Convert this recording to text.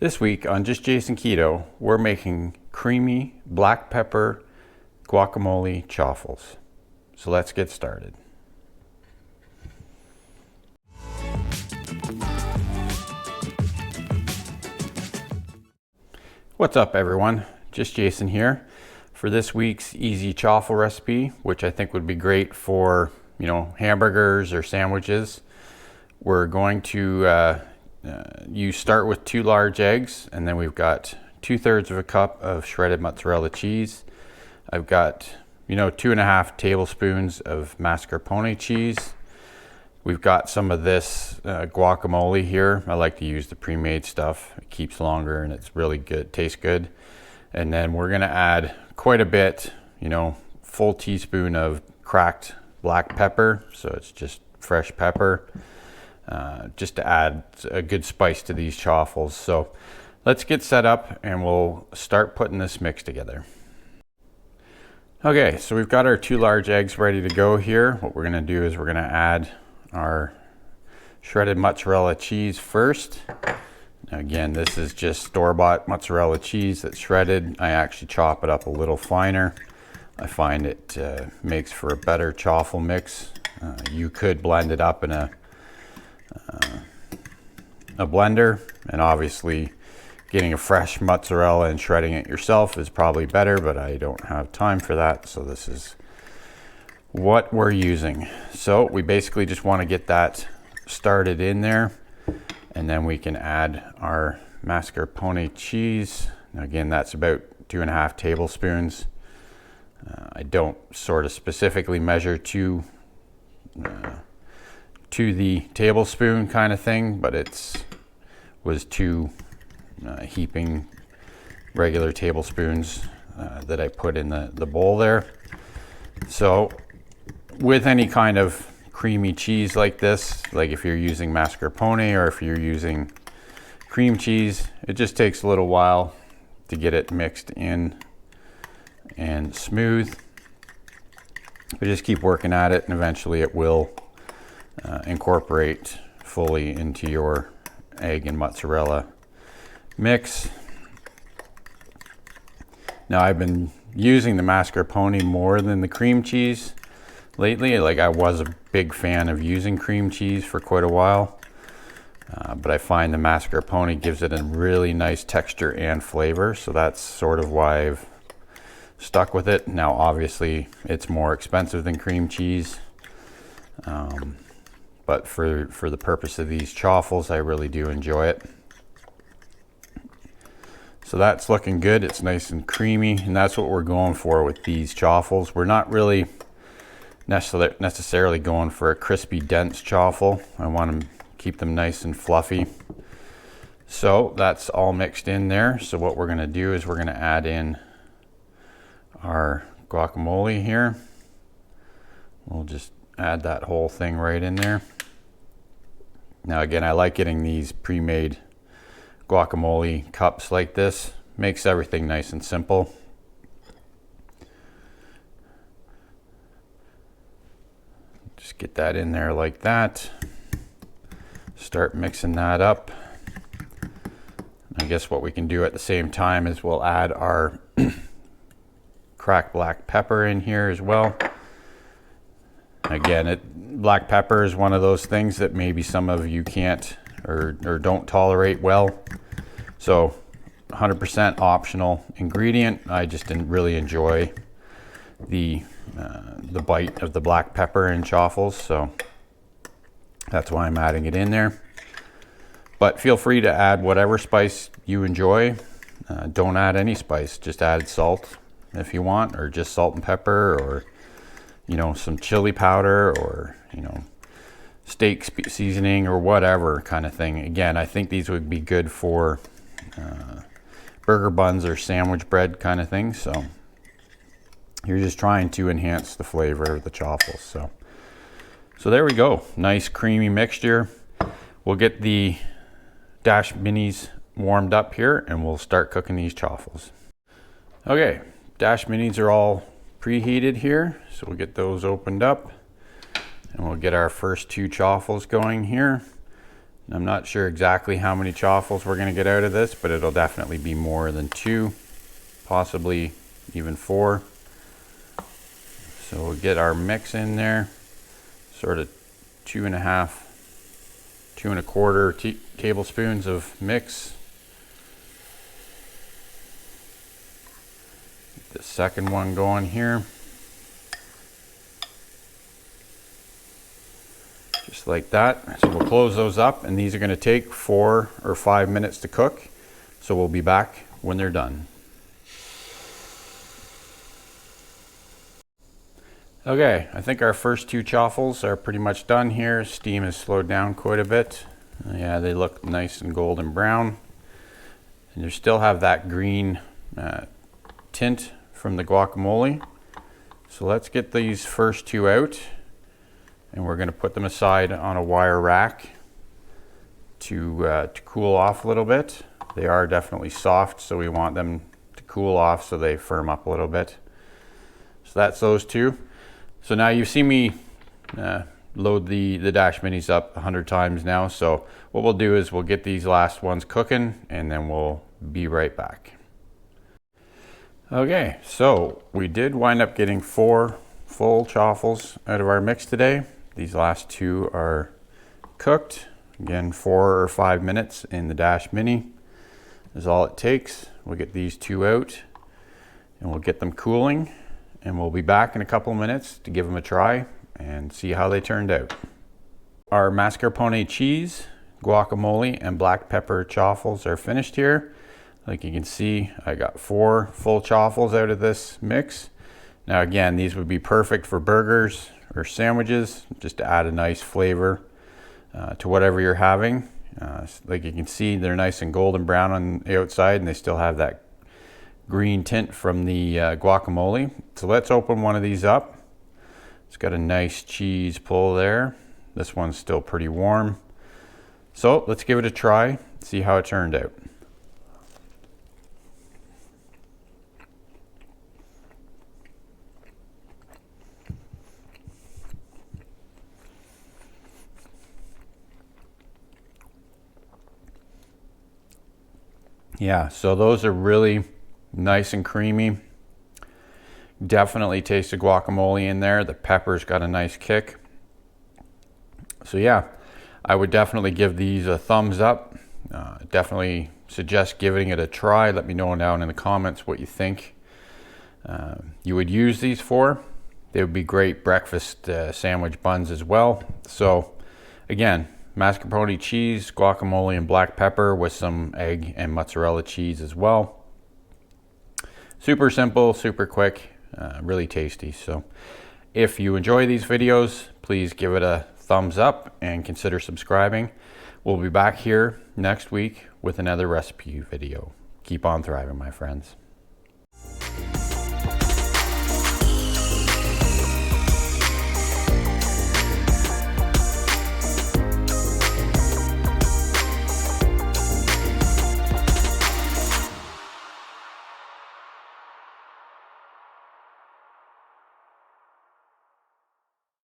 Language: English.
This week on Just Jason Keto, we're making creamy black pepper guacamole chaffles. So let's get started. What's up everyone? Just Jason here for this week's easy chaffle recipe, which I think would be great for, hamburgers or sandwiches. We're going to you start with 2 large eggs, and then we've got 2/3 of a cup of shredded mozzarella cheese. I've got 2.5 tablespoons of mascarpone cheese. We've got some of this guacamole here. I like to use the pre-made stuff. It keeps longer and it's really good, tastes good. And then we're gonna add quite a bit, full teaspoon of cracked black pepper. So it's just fresh pepper. Just to add a good spice to these chaffles. So let's get set up and we'll start putting this mix together. Okay, so we've got our 2 large eggs ready to go here. What we're gonna do is we're gonna add our shredded mozzarella cheese first. Now again, this is just store-bought mozzarella cheese that's shredded. I actually chop it up a little finer. I find it makes for a better chaffle mix. You could blend it up in a blender, and obviously getting a fresh mozzarella and shredding it yourself is probably better, but I don't have time for that, so this is what we're using. So we basically just want to get that started in there, and then we can add our mascarpone cheese. Now again, that's about 2.5 tablespoons. I don't sort of specifically measure to the tablespoon kind of thing, but was 2 heaping regular tablespoons that I put in the bowl there. So with any kind of creamy cheese like this, like if you're using mascarpone or if you're using cream cheese, it just takes a little while to get it mixed in and smooth. But just keep working at it and eventually it will incorporate fully into your egg and mozzarella mix. Now I've been using the mascarpone more than the cream cheese lately. Like I was a big fan of using cream cheese for quite a while, but I find the mascarpone gives it a really nice texture and flavor, so that's sort of why I've stuck with it. Now obviously it's more expensive than cream cheese, but for the purpose of these chaffles, I really do enjoy it. So that's looking good. It's nice and creamy, and that's what we're going for with these chaffles. We're not really necessarily going for a crispy, dense chaffle. I want to keep them nice and fluffy. So that's all mixed in there. So what we're going to do is we're going to add in our guacamole here. We'll just add that whole thing right in there. Now again, I like getting these pre-made guacamole cups like this. Makes everything nice and simple. Just get that in there like that. Start mixing that up. I guess what we can do at the same time is we'll add our cracked black pepper in here as well. Again, black pepper is one of those things that maybe some of you can't or don't tolerate well. So 100% optional ingredient. I just didn't really enjoy the bite of the black pepper in chaffles, so that's why I'm adding it in there. But feel free to add whatever spice you enjoy. Don't add any spice, just add salt if you want, or just salt and pepper, or some chili powder, or steak seasoning, or whatever kind of thing. Again, I think these would be good for burger buns or sandwich bread kind of thing. So you're just trying to enhance the flavor of the chaffles. So there we go. Nice creamy mixture. We'll get the dash minis warmed up here and we'll start cooking these chaffles. Okay, dash minis are all preheated here, so we'll get those opened up and we'll get our first 2 chaffles going here. I'm not sure exactly how many chaffles we're going to get out of this, but it'll definitely be more than 2, possibly even 4. So we'll get our mix in there, sort of 2.5, 2.25 tablespoons of mix. Get the second one going here. Just like that. So we'll close those up, and these are going to take 4 or 5 minutes to cook. So we'll be back when they're done. Okay, I think our first 2 chaffles are pretty much done here. Steam has slowed down quite a bit. Yeah, they look nice and golden brown. And you still have that green tint from the guacamole. So let's get these first 2 out. And we're going to put them aside on a wire rack to cool off a little bit. They are definitely soft, so we want them to cool off so they firm up a little bit. So that's those 2. So now you've seen me load the Dash Minis up 100 times now. So what we'll do is we'll get these last ones cooking, and then we'll be right back. Okay, so we did wind up getting 4 full chaffles out of our mix today. These last 2 are cooked. Again, 4 or 5 minutes in the Dash Mini is all it takes. We'll get these 2 out and we'll get them cooling, and we'll be back in a couple of minutes to give them a try and see how they turned out. Our mascarpone cheese, guacamole, and black pepper chaffles are finished here. Like you can see, I got 4 full chaffles out of this mix. Now again, these would be perfect for burgers or sandwiches, just to add a nice flavor to whatever you're having. Like you can see, they're nice and golden brown on the outside, and they still have that green tint from the guacamole. So let's open one of these up. It's got a nice cheese pull there. This one's still pretty warm. So let's give it a try, see how it turned out. Yeah, so those are really nice and creamy. Definitely taste the guacamole in there. The pepper's got a nice kick. So yeah, I would definitely give these a thumbs up. Definitely suggest giving it a try. Let me know down in the comments what you think you would use these for. They would be great breakfast sandwich buns as well. So again, mascarpone cheese, guacamole, and black pepper with some egg and mozzarella cheese as well. Super simple, super quick, really tasty. So if you enjoy these videos, please give it a thumbs up and consider subscribing. We'll be back here next week with another recipe video. Keep on thriving, my friends.